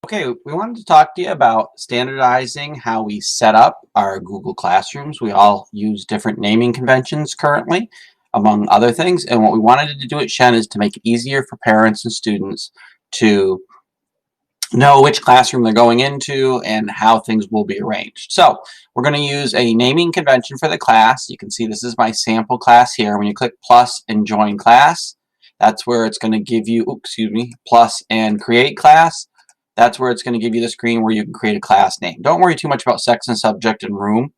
Okay, we wanted to talk to you about standardizing how we set up our Google Classrooms. We all use different naming conventions currently, among other things. And what we wanted to do at Shen is to make it easier for parents and students to know which classroom they're going into and how things will be arranged. So we're going to use a naming convention for the class. You can see this is my sample class here. When you click plus and join class, that's where it's going to give you, plus and create class. That's where it's going to give you the screen where you can create a class name. Don't worry too much about section, subject, and room.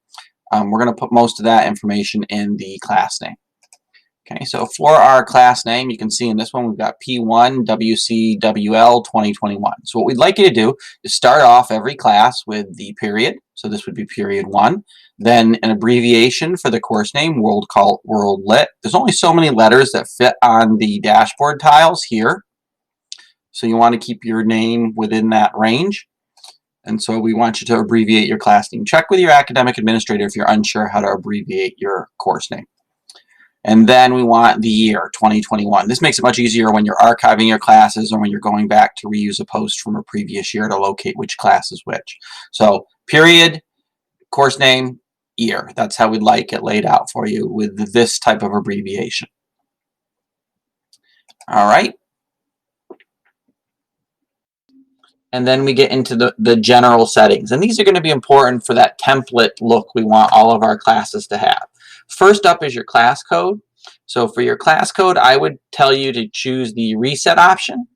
We're going to put most of that information in the class name. Okay, so for our class name, you can see in this one we've got P1 WCWL 2021. So what we'd like you to do is start off every class with the period. So this would be period 1. Then an abbreviation for the course name, World Lit. There's only so many letters that fit on the dashboard tiles here. So you want to keep your name within that range. And so we want you to abbreviate your class name. Check with your academic administrator if you're unsure how to abbreviate your course name. And then we want the year, 2021. This makes it much easier when you're archiving your classes or when you're going back to reuse a post from a previous year to locate which class is which. So period, course name, year. That's how we'd like it laid out for you with this type of abbreviation. All right. And then we get into the general settings. And these are going to be important for that template look we want all of our classes to have. First up is your class code. So for your class code, I would tell you to choose the reset option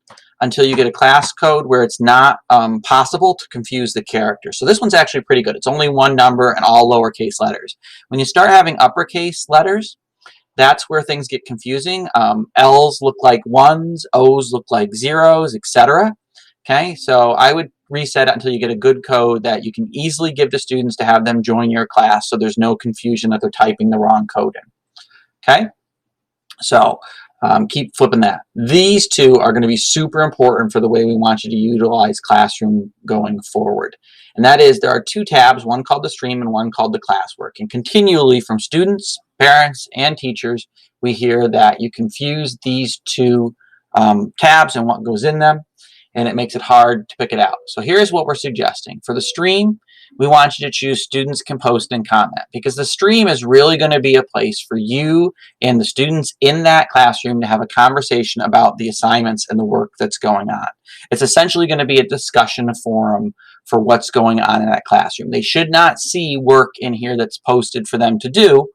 until you get a class code where it's not possible to confuse the characters. So this one's actually pretty good. It's only one number and all lowercase letters. When you start having uppercase letters, that's where things get confusing. L's look like ones, O's look like zeros, etc. Okay, so I would reset it until you get a good code that you can easily give to students to have them join your class so there's no confusion that they're typing the wrong code in. Okay, so keep flipping that. These two are going to be super important for the way we want you to utilize Classroom going forward. And that is there are two tabs, one called the stream and one called the classwork. And continually from students, parents, and teachers, we hear that you confuse these two tabs and what goes in them, and it makes it hard to pick it out. So here's what we're suggesting. For the stream, we want you to choose students can post and comment, because the stream is really going to be a place for you and the students in that classroom to have a conversation about the assignments and the work that's going on. It's essentially going to be a discussion forum for what's going on in that classroom. They should not see work in here that's posted for them to do.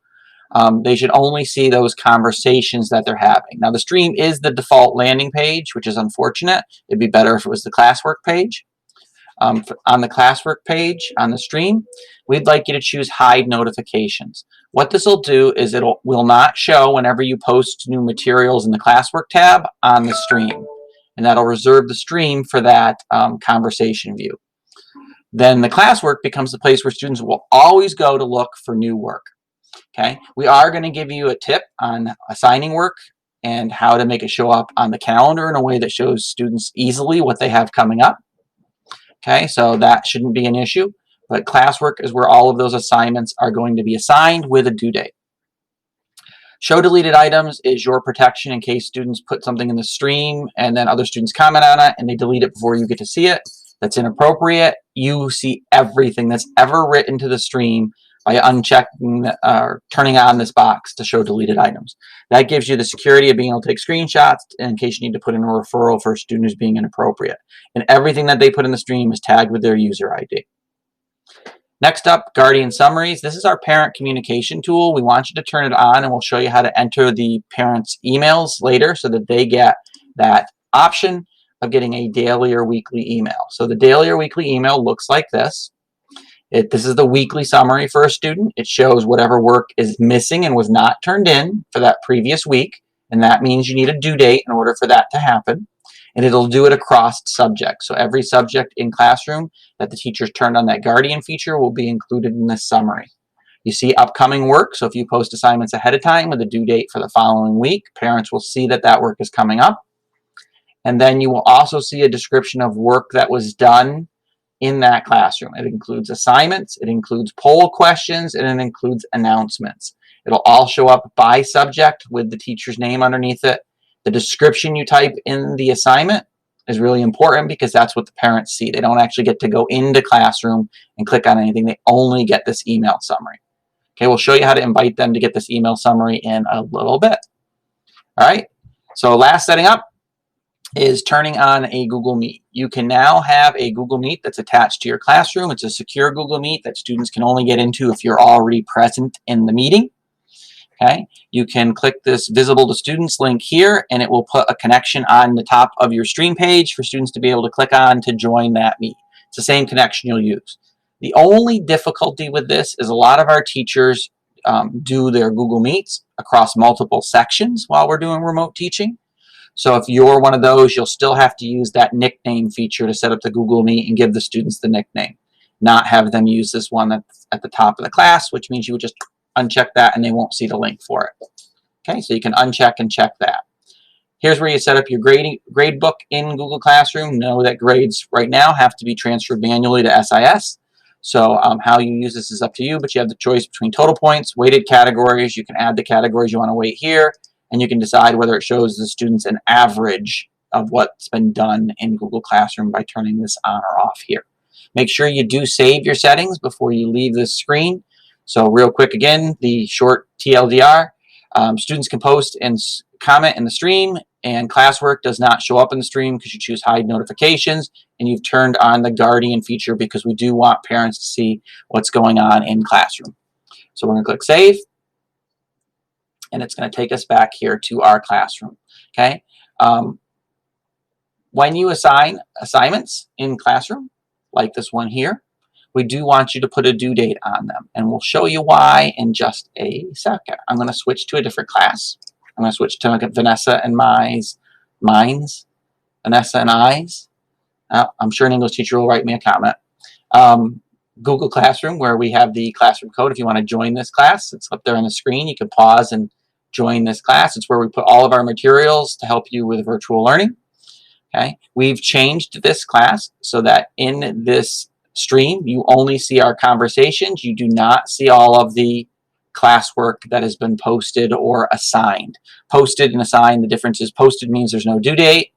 They should only see those conversations that they're having. Now, the stream is the default landing page, which is unfortunate. It'd be better if it was the classwork page. On the classwork page on the stream, we'd like you to choose hide notifications. What this will do is it will not show whenever you post new materials in the classwork tab on the stream, and that'll reserve the stream for that conversation view. Then the classwork becomes the place where students will always go to look for new work. Okay, we are going to give you a tip on assigning work and how to make it show up on the calendar in a way that shows students easily what they have coming up. Okay, so that shouldn't be an issue, but classwork is where all of those assignments are going to be assigned with a due date. Show deleted items is your protection in case students put something in the stream and then other students comment on it and they delete it before you get to see it. That's inappropriate. You see everything that's ever written to the stream by unchecking or turning on this box to show deleted items. That gives you the security of being able to take screenshots in case you need to put in a referral for a student who's being inappropriate. And everything that they put in the stream is tagged with their user ID. Next up, Guardian Summaries. This is our parent communication tool. We want you to turn it on and we'll show you how to enter the parents' emails later so that they get that option of getting a daily or weekly email. So the daily or weekly email looks like this. This is the weekly summary for a student. It shows whatever work is missing and was not turned in for that previous week, and that means you need a due date in order for that to happen. And it'll do it across subjects. So every subject in Classroom that the teachers turned on that Guardian feature will be included in this summary. You see upcoming work, so if you post assignments ahead of time with a due date for the following week, parents will see that that work is coming up. And then you will also see a description of work that was done in that classroom. It includes assignments, it includes poll questions, and it includes announcements. It'll all show up by subject with the teacher's name underneath it, the description you type in the assignment, is really important because that's what the parents see. They don't actually get to go into Classroom and click on anything. They only get this email summary. Okay, we'll show you how to invite them to get this email summary in a little bit. All right, so last setting up is turning on a Google Meet. You can now have a Google Meet that's attached to your classroom. It's a secure Google Meet that students can only get into if you're already present in the meeting. Okay, you can click this visible to students link here and it will put a connection on the top of your stream page for students to be able to click on to join that meet. It's the same connection you'll use. The only difficulty with this is a lot of our teachers do their Google Meets across multiple sections while we're doing remote teaching. So if you're one of those, you'll still have to use that nickname feature to set up the Google Meet and give the students the nickname, not have them use this one that's at the top of the class, which means you would just uncheck that and they won't see the link for it. Okay, so you can uncheck and check that. Here's where you set up your grade book in Google Classroom. Know that grades right now have to be transferred manually to SIS. So how you use this is up to you, but you have the choice between total points, weighted categories. You can add the categories you want to weight here, and you can decide whether it shows the students an average of what's been done in Google Classroom by turning this on or off here. Make sure you do save your settings before you leave this screen. So real quick again, the short TLDR, students can post and comment in the stream, and classwork does not show up in the stream because you choose hide notifications, and you've turned on the Guardian feature because we do want parents to see what's going on in Classroom. So we're going to click Save, and it's going to take us back here to our classroom. Okay. When you assign assignments in Classroom, like this one here, we do want you to put a due date on them, and we'll show you why in just a second. I'm going to switch to a different class. I'm going to switch to Vanessa and Mine's, Vanessa and I's. I'm sure an English teacher will write me a comment. Google Classroom, where we have the classroom code. If you want to join this class, it's up there on the screen. You can pause and join this class. It's where we put all of our materials to help you with virtual learning. Okay, we've changed this class so that in this stream, you only see our conversations. You do not see all of the classwork that has been posted or assigned. Posted and assigned, the difference is posted means there's no due date.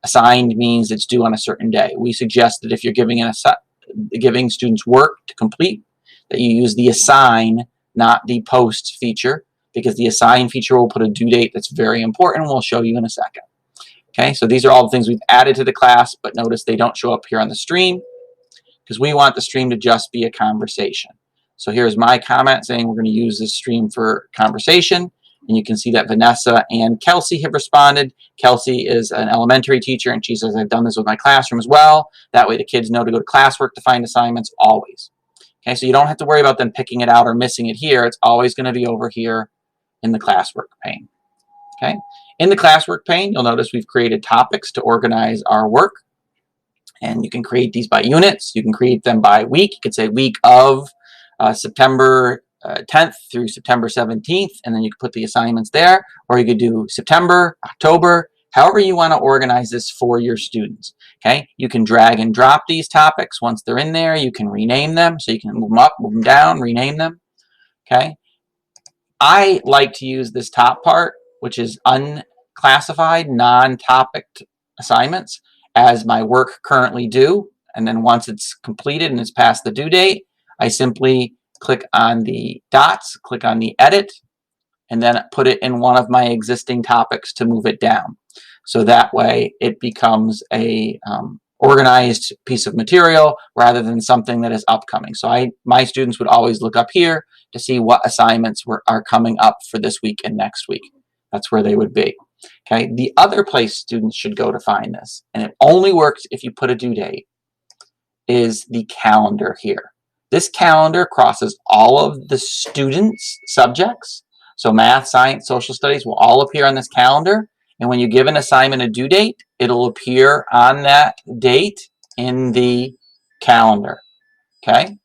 Assigned means it's due on a certain day. We suggest that if you're giving students work to complete, that you use the assign, not the post feature, because the assign feature will put a due date that's very important. We'll show you in a second. Okay, so these are all the things we've added to the class, but notice they don't show up here on the stream because we want the stream to just be a conversation. So here's my comment saying we're going to use this stream for conversation. And you can see that Vanessa and Kelsey have responded. Kelsey is an elementary teacher, and she says, I've done this with my classroom as well. That way the kids know to go to classwork to find assignments always. Okay, so you don't have to worry about them picking it out or missing it here. It's always going to be over here in the classwork pane. Okay, in the classwork pane, you'll notice we've created topics to organize our work. And you can create these by units. You can create them by week. You could say week of September 10th through September 17th, and then you could put the assignments there, or you could do September, October, however you want to organize this for your students. Okay, you can drag and drop these topics once they're in there. You can rename them, so you can move them up, move them down, rename them. Okay, I like to use this top part, which is unclassified, non-topic assignments, as my work currently due, and then once it's completed and it's past the due date, I simply click on the dots, click on the edit, and then put it in one of my existing topics to move it down. So that way it becomes a organized piece of material rather than something that is upcoming. So my students would always look up here to see what assignments are coming up for this week and next week. That's where they would be. Okay, the other place students should go to find this, and it only works if you put a due date, is the calendar here. This calendar crosses all of the students' subjects. So math, science, social studies will all appear on this calendar. And when you give an assignment a due date, it'll appear on that date in the calendar. Okay,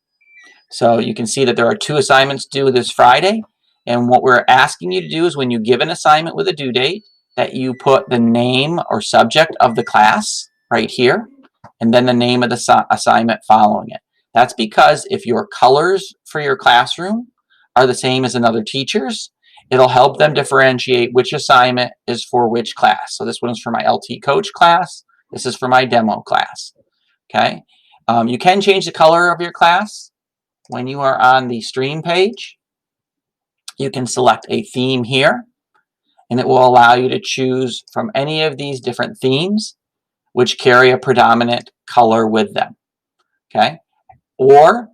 so you can see that there are 2 assignments due this Friday. And what we're asking you to do is when you give an assignment with a due date, that you put the name or subject of the class right here, and then the name of the assignment following it. That's because if your colors for your classroom are the same as another teacher's, it'll help them differentiate which assignment is for which class. So this one is for my LT coach class. This is for my demo class. Okay. You can change the color of your class when you are on the stream page. You can select a theme here, and it will allow you to choose from any of these different themes which carry a predominant color with them. Okay. Or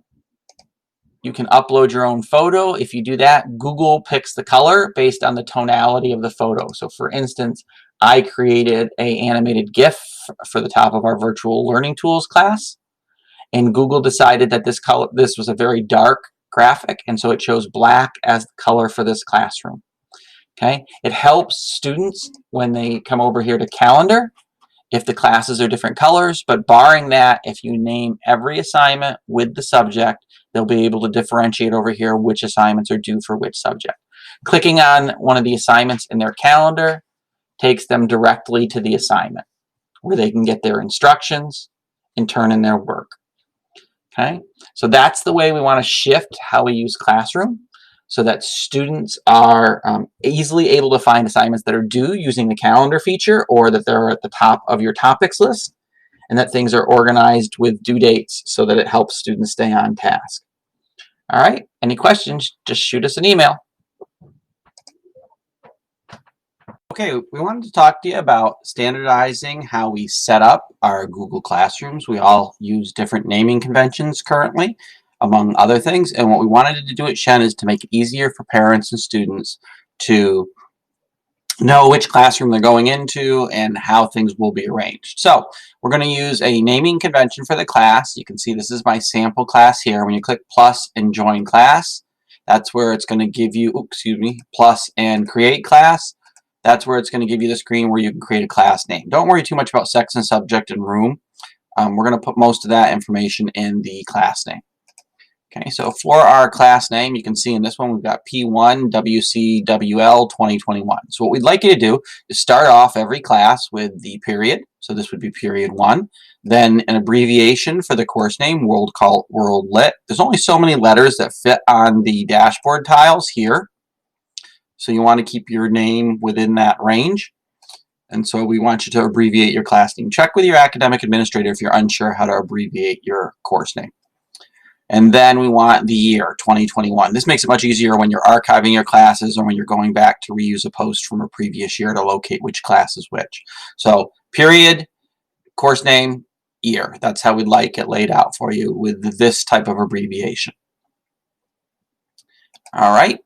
you can upload your own photo. If you do that, Google picks the color based on the tonality of the photo. So for instance, I created an animated GIF for the top of our virtual learning tools class, and Google decided that this was a very dark graphic, and so it chose black as the color for this classroom. Okay, it helps students when they come over here to calendar if the classes are different colors, but barring that, if you name every assignment with the subject, they'll be able to differentiate over here which assignments are due for which subject. Clicking on one of the assignments in their calendar takes them directly to the assignment where they can get their instructions and turn in their work. Okay, so that's the way we want to shift how we use Classroom, so that students are easily able to find assignments that are due using the calendar feature, or that they're at the top of your topics list, and that things are organized with due dates so that it helps students stay on task. All right, any questions, just shoot us an email. Okay, we wanted to talk to you about standardizing how we set up our Google Classrooms. We all use different naming conventions currently, among other things, and what we wanted to do at Shen is to make it easier for parents and students to know which classroom they're going into and how things will be arranged. So we're going to use a naming convention for the class. You can see this is my sample class here. When you click plus and join class, that's where it's going to give you, plus and create class. That's where it's going to give you the screen where you can create a class name. Don't worry too much about section, subject, and room. We're going to put most of that information in the class name. Okay, so for our class name, you can see in this one we've got P1 WCWL 2021. So what we'd like you to do is start off every class with the period. So this would be period 1. Then an abbreviation for the course name, World Lit. There's only so many letters that fit on the dashboard tiles here. So you want to keep your name within that range. And so we want you to abbreviate your class name. Check with your academic administrator if you're unsure how to abbreviate your course name. And then we want the year, 2021. This makes it much easier when you're archiving your classes or when you're going back to reuse a post from a previous year to locate which class is which. So period, course name, year. That's how we'd like it laid out for you with this type of abbreviation. All right.